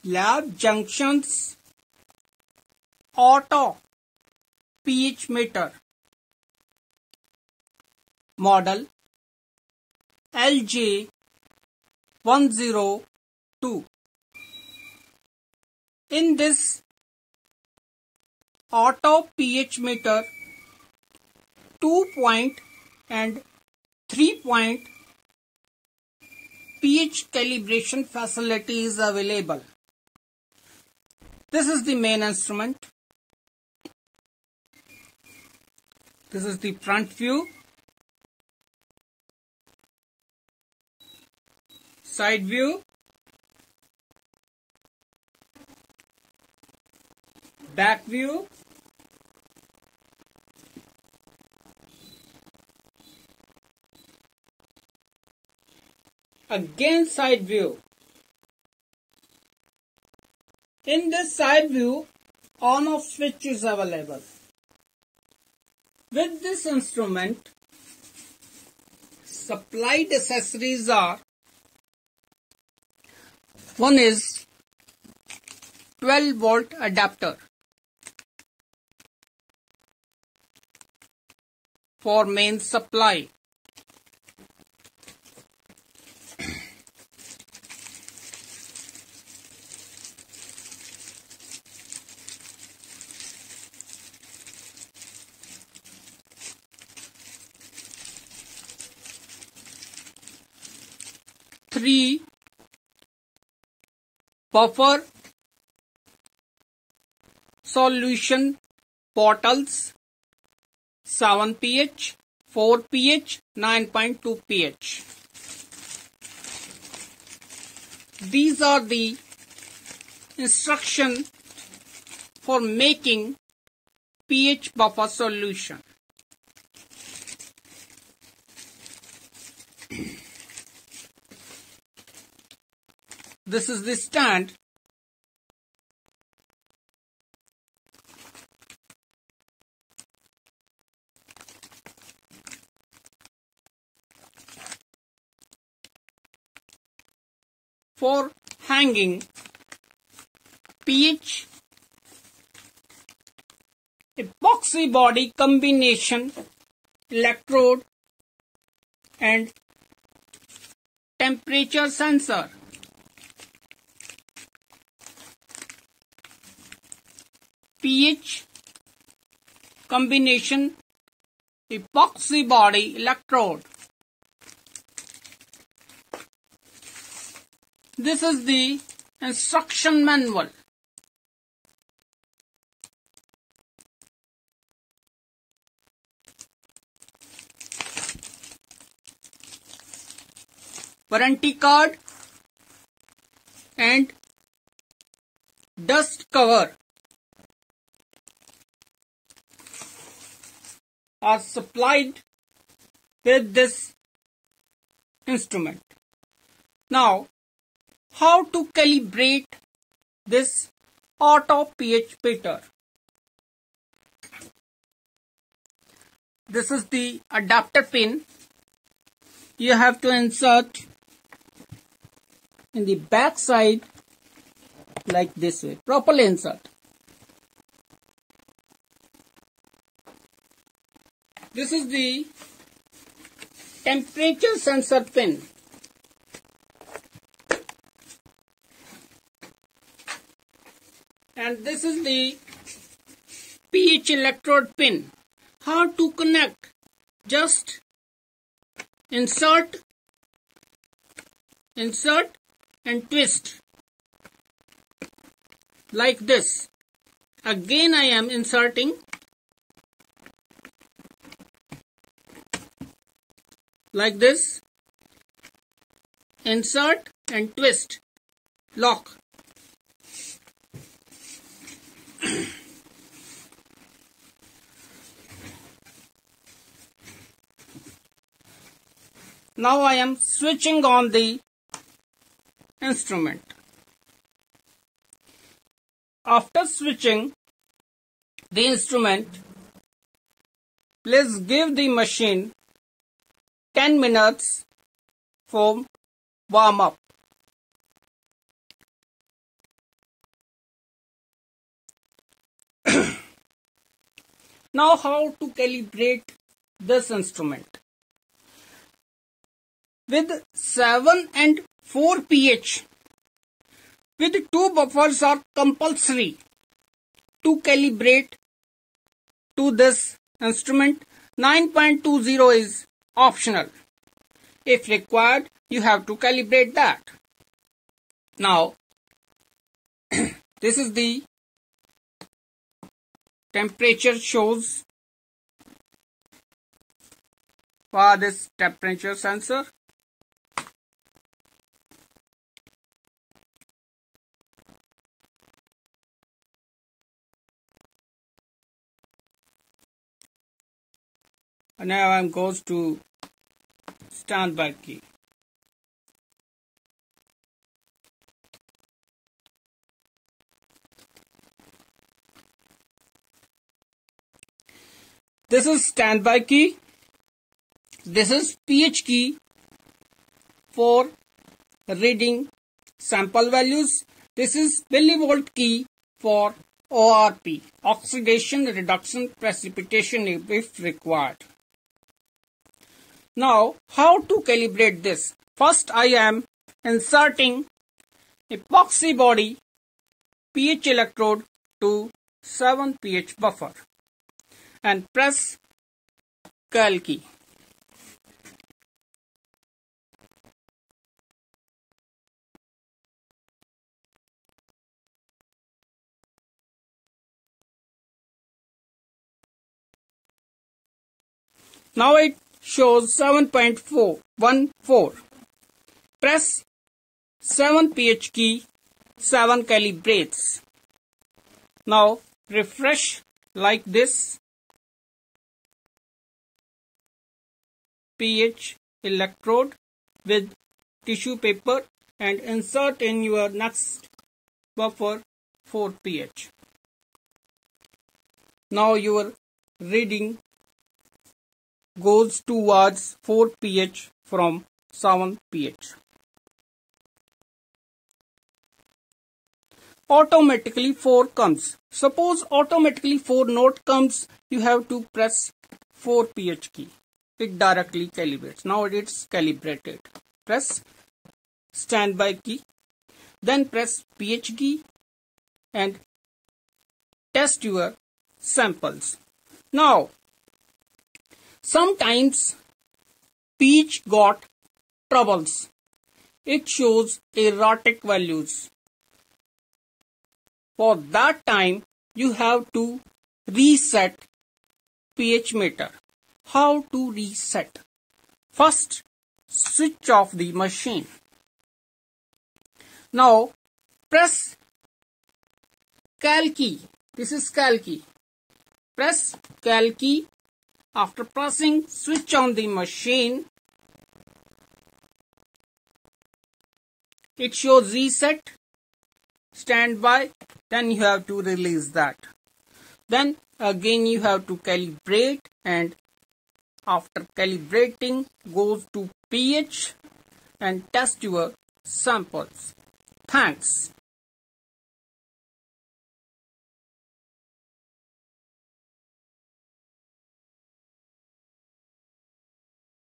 Lab Junctions Auto pH meter model LJ102. In this auto pH meter, 2-point and 3-point pH calibration facility is available. This is the main instrument. This is the front view, side view, back view, again side view. In this side view, on-off switch is available. With this instrument, supplied accessories are: one is 12-volt adapter for main supply. Three buffer solution bottles, 7 pH, 4 pH, 9.2 pH. These are the instructions for making pH buffer solution. This is the stand. For hanging pH epoxy body combination electrode and temperature sensor. pH combination epoxy body electrode. This is the instruction manual. Warranty card and dust cover are supplied with this instrument. Now, how to calibrate this auto pH meter? This is the adapter pin. You have to insert in the back side like this way, properly insert. This is the temperature sensor pin. And this is the pH electrode pin. How to connect? Just insert and twist like this. Again I am inserting like this. Insert and twist. Lock. Now I am switching on the instrument. After switching the instrument, please give the machine 10 minutes for warm up. Now how to calibrate this instrument? With 7 and 4 pH, with 2 buffers are compulsory to calibrate to this instrument. 9.20 is optional. If required, you have to calibrate that. Now, this is the temperature shows for this temperature sensor. And now I'm goes to standby key. This is standby key. This is pH key for reading sample values. This is millivolt key for ORP, oxidation, reduction, precipitation if required. Now, how to calibrate this? First, I am inserting epoxy body pH electrode to 7 pH buffer and press cal key. Now it shows 7.414. Press 7 pH key, 7 calibrates. Now refresh like this. pH electrode with tissue paper and insert in your next buffer 4 pH. Now your reading goes towards 4 pH from 7 pH. Automatically 4 comes. Suppose automatically 4 not comes, you have to press 4 pH key. It directly calibrates. Now it's calibrated. Press standby key, then press pH key and test your samples. Now, sometimes pH got troubles. It shows erratic values. For that time, you have to reset pH meter. How to reset? First, switch off the machine. Now, press cal key. This is cal key. Press cal key. After pressing, switch on the machine. It shows reset, standby. Then you have to release that. Then again you have to calibrate, and after calibrating goes to pH and test your samples. Thanks.